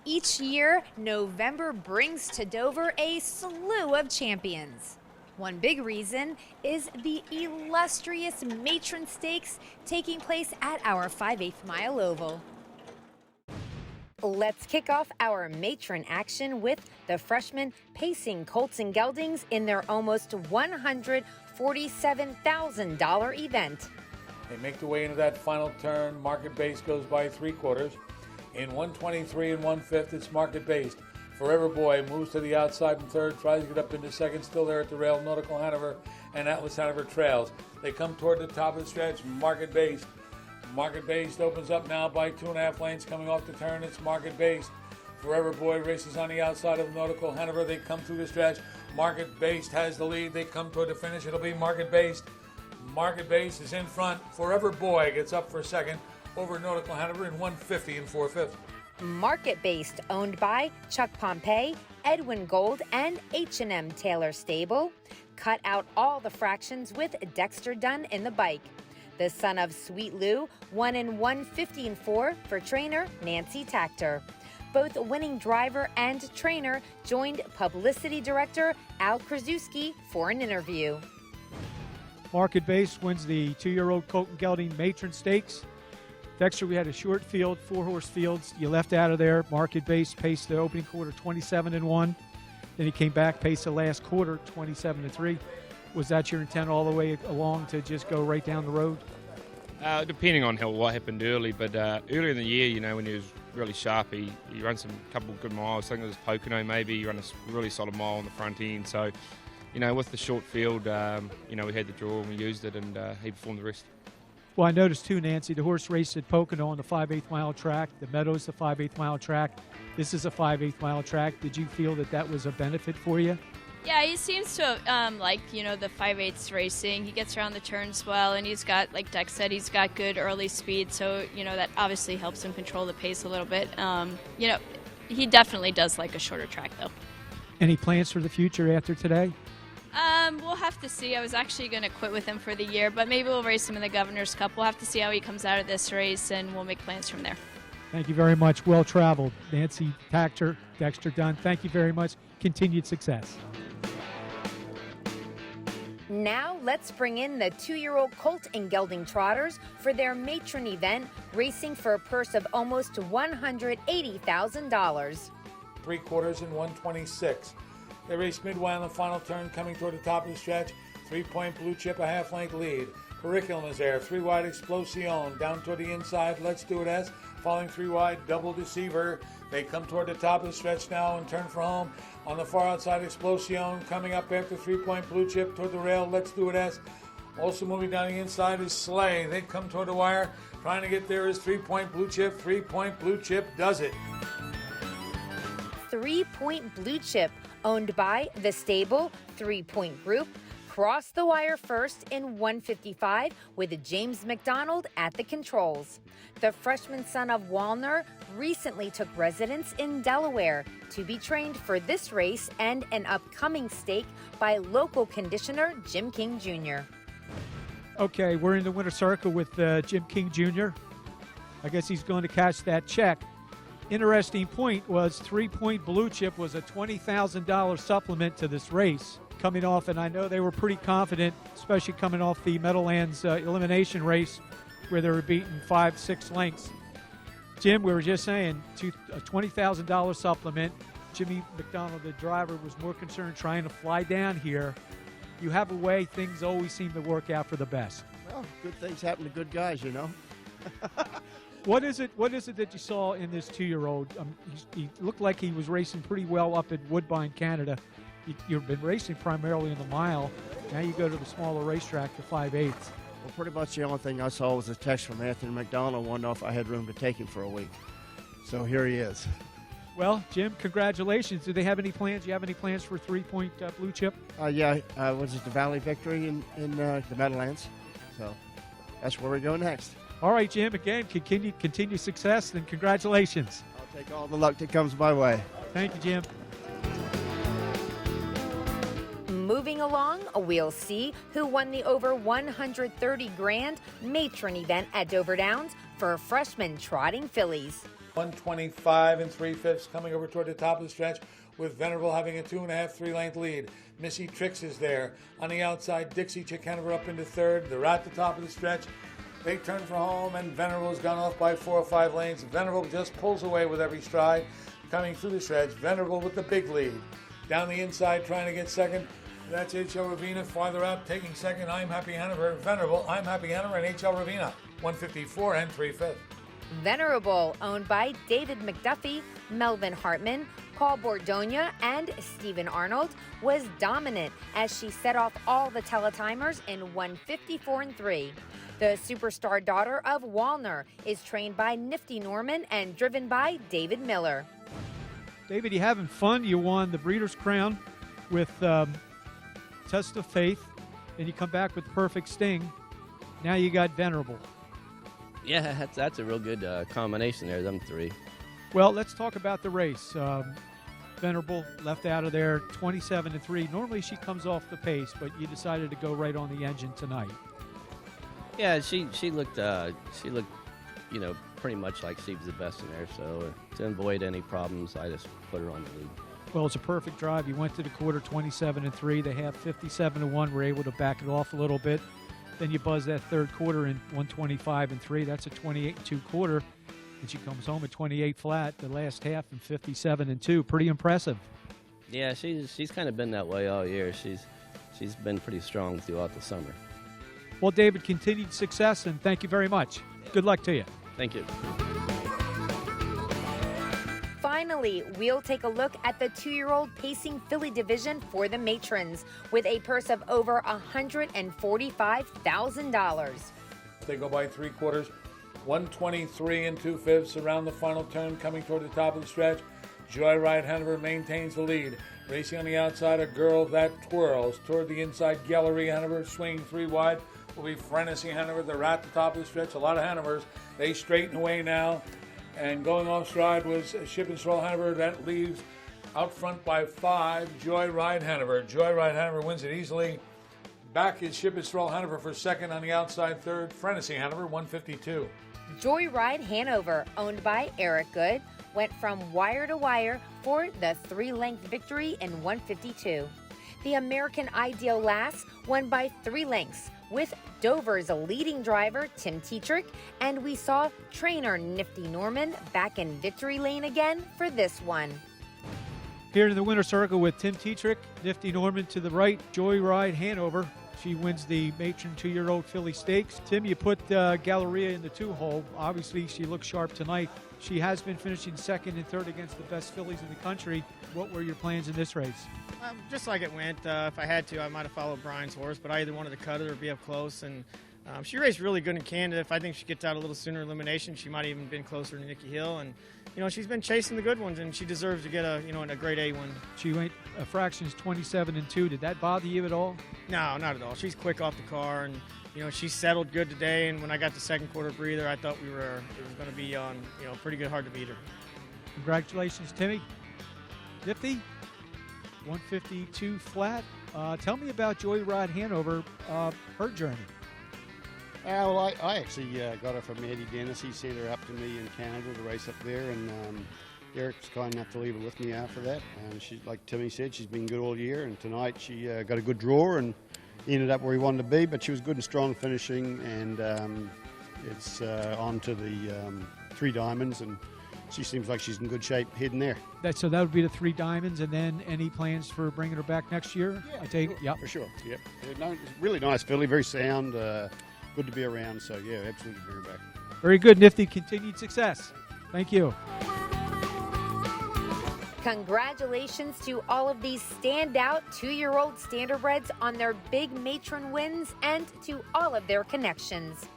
Each year, November brings to Dover a slew of champions. One big reason is the illustrious Matron Stakes taking place at our 5/8 mile oval. Let's kick off our matron action with the freshmen pacing Colts and Geldings in their almost $147,000 event. They make their way into that final turn. Market base goes by 3/4. In 123 and 1/5, it's market based. Forever Boy moves to the outside in third, tries to get up into second, still there at the rail. Nautical Hanover and Atlas Hanover trails. They come toward the top of the stretch, market based. Market based opens up now by 2.5 lengths coming off the turn. It's market based. Forever Boy races on the outside of Nautical Hanover. They come through the stretch. Market based has the lead. They come toward the finish. It'll be market based. Market based is in front. Forever Boy gets up for second over Nautical Hanover in 150 and 4/5. Market based, owned by Chuck Pompey, Edwin Gold, and H&M Taylor Stable. Cut out all the fractions with Dexter Dunn in the bike. The son of Sweet Lou won in 150 and 4 for trainer Nancy Tactor. Both winning driver and trainer joined publicity director Al Krasuski for an interview. Market base wins the 2-year-old Colt and Gelding Matron Stakes. Dexter, we had a short field, 4-horse fields. You left out of there. Market base paced the opening quarter 27 and 1. Then he came back, paced the last quarter 27 and 3. Was that your intent all the way along to just go right down the road? Depending on what happened early, but earlier in the year, when he was really sharp, he ran some couple of good miles. I think it was Pocono maybe. He ran a really solid mile on the front end. So, with the short field, we had the draw and we used it, and he performed the rest. Well, I noticed too, Nancy, the horse raced at Pocono on the 5/8 mile track. The Meadows, the 5/8 mile track. This is a 5/8 mile track. Did you feel that was a benefit for you? Yeah, he seems to like, the 5/8 racing. He gets around the turns well, and he's got, like Dex said, he's got good early speed, so, that obviously helps him control the pace a little bit. He definitely does like a shorter track, though. Any plans for the future after today? We'll have to see. I was actually going to quit with him for the year, but maybe we'll race him in the Governor's Cup. We'll have to see how he comes out of this race, and we'll make plans from there. Thank you very much. Well traveled. Nancy Tactor, Dexter Dunn, thank you very much. Continued success. Now let's bring in the 2-year-old Colt and Gelding Trotters for their matron event, racing for a purse of almost $180,000. 3/4 and 126. They race midway on the final turn, coming toward the top of the stretch. 3-Point-Bluechip, a half-length lead. Curriculum is there. 3 wide Explosion. Down toward the inside, Let's Do It S. Following 3 wide, Double Deceiver. They come toward the top of the stretch now and turn for home. On the far outside, Explosion. Coming up after 3-Point-Bluechip toward the rail, Let's Do It S. Also moving down the inside is Slay. They come toward the wire. Trying to get there is 3-Point-Bluechip. 3-Point-Bluechip does it. 3-Point-Bluechip, owned by the stable 3-Point Group, crossed the wire first in 155 with James McDonald at the controls. The freshman son of Walner recently took residence in Delaware to be trained for this race and an upcoming stake by local conditioner Jim King Jr. Okay, we're in the winter circle with Jim King Jr. I guess he's going to catch that check. Interesting point was 3-Point-Bluechip was a $20,000 supplement to this race coming off, and I know they were pretty confident, especially coming off the Meadowlands elimination race where they were beaten 5-6 lengths. Jim, we were just saying, a $20,000 supplement. Jimmy McDonald, the driver, was more concerned trying to fly down here. You have a way, things always seem to work out for the best. Well, good things happen to good guys, What is it that you saw in this 2-year-old? He looked like he was racing pretty well up in Woodbine, Canada. You've been racing primarily in the mile. Now you go to the smaller racetrack, the 5/8. Well, pretty much the only thing I saw was a text from Anthony McDonald wondering if I had room to take him for a week. So here he is. Well, Jim, congratulations. Do they have any plans? Do you have any plans for 3-Point-Bluechip? Yeah, was it the Valley Victory in the Meadowlands? So that's where we go next. All right, Jim, again, continue success, and congratulations. I'll take all the luck that comes my way. Thank you, Jim. Moving along, we'll see who won the over $130,000 matron event at Dover Downs for freshman trotting fillies. 125 3/5 coming over toward the top of the stretch with Venerable having a 2.5, 3-length lead. Missy Tricks is there. On the outside, Dixie Chick Hanover up into third. They're at the top of the stretch. They turn for home, and Venerable has gone off by 4 or 5 lanes. Venerable just pulls away with every stride. Coming through the stretch, Venerable with the big lead. Down the inside, trying to get second. That's H.L. Ravina. Farther out, taking second, I'm Happy Hanover. Venerable, I'm Happy Hanover, and H.L. Ravina. 154 3/5. Venerable, owned by David McDuffie, Melvin Hartman, Paul Bordogna, and Stephen Arnold, was dominant as she set off all the teletimers in 154 3. The superstar daughter of Walner is trained by Nifty Norman and driven by David Miller. David, you having fun? You won the Breeders' Crown with Test of Faith, and you come back with Perfect Sting. Now you got Venerable. Yeah, that's a real good combination there, them three. Well, let's talk about the race. Venerable left out of there 27 3. Normally she comes off the pace, but you decided to go right on the engine tonight. Yeah, she looked pretty much like she was the best in there. So to avoid any problems, I just put her on the lead. Well, it's a perfect drive. You went to the quarter 27 3. They have 57 1. Were able to back it off a little bit. Then you buzz that third quarter in 125 3. That's a 28 2 quarter. And she comes home at 28 flat. The last half in 57 2. Pretty impressive. Yeah, she's kind of been that way all year. She's been pretty strong throughout the summer. Well, David, continued success, and thank you very much. Good luck to you. Thank you. Finally, we'll take a look at the 2-year-old pacing filly division for the Matrons with a purse of over $145,000. They go by 3/4, 123 2/5 around the final turn, coming toward the top of the stretch. Joyride Hanover maintains the lead. Racing on the outside, a girl that twirls toward the inside. Gallery Hanover swinging 3 wide will be Frenesy Hanover. They're at the top of the stretch. A lot of Hanovers. They straighten away now. And going off stride was Ship and Stroll Hanover. That leaves out front by 5, Joyride Hanover. Joyride Hanover wins it easily. Back is Ship and Stroll Hanover for second. On the outside, third, Frenesy Hanover, 152. Joyride Hanover, owned by Eric Good, went from wire to wire for the 3-length victory in 152. The American Ideal Lass won by 3 lengths, with Dover's leading driver, Tim Tetrick, and we saw trainer Nifty Norman back in victory lane again for this one. Here in the winner's circle with Tim Tetrick, Nifty Norman to the right, Joyride Hanover. She wins the Matron 2-year-old filly stakes. Tim, you put Galleria in the 2-hole. Obviously, she looks sharp tonight. She has been finishing second and third against the best fillies in the country. What were your plans in this race? Just like it went. If I had to, I might have followed Brian's horse, but I either wanted to cut it or be up close. And she raced really good in Canada. If I think she gets out a little sooner in elimination, she might have even been closer to Nikki Hill. And she's been chasing the good ones, and she deserves to get a grade A one. She went fractions 27 2. Did that bother you at all? No, not at all. She's quick off the car, and she settled good today. And when I got the second quarter breather, I thought it was going to be on pretty good, hard to beat her. Congratulations, Timmy. Nifty, 152 flat. Tell me about Joyride Hanover, her journey. Well, I actually got her from Eddie Dennis. He sent her up to me in Canada to race up there, and Eric's kind enough to leave her with me after that. And she, like Timmy said, she's been good all year, and tonight she got a good draw and ended up where he wanted to be, but she was good and strong finishing, and it's on to the 3 diamonds, and she seems like she's in good shape heading there. So that would be the 3 diamonds, and then any plans for bringing her back next year? Yeah, I take it. Yep. For sure. Yep. Yeah, really nice filly, very sound, good to be around. So yeah, absolutely bring her back. Very good, Nifty. Continued success. Thank you. Congratulations to all of these standout 2-year-old standardbreds on their big matron wins and to all of their connections.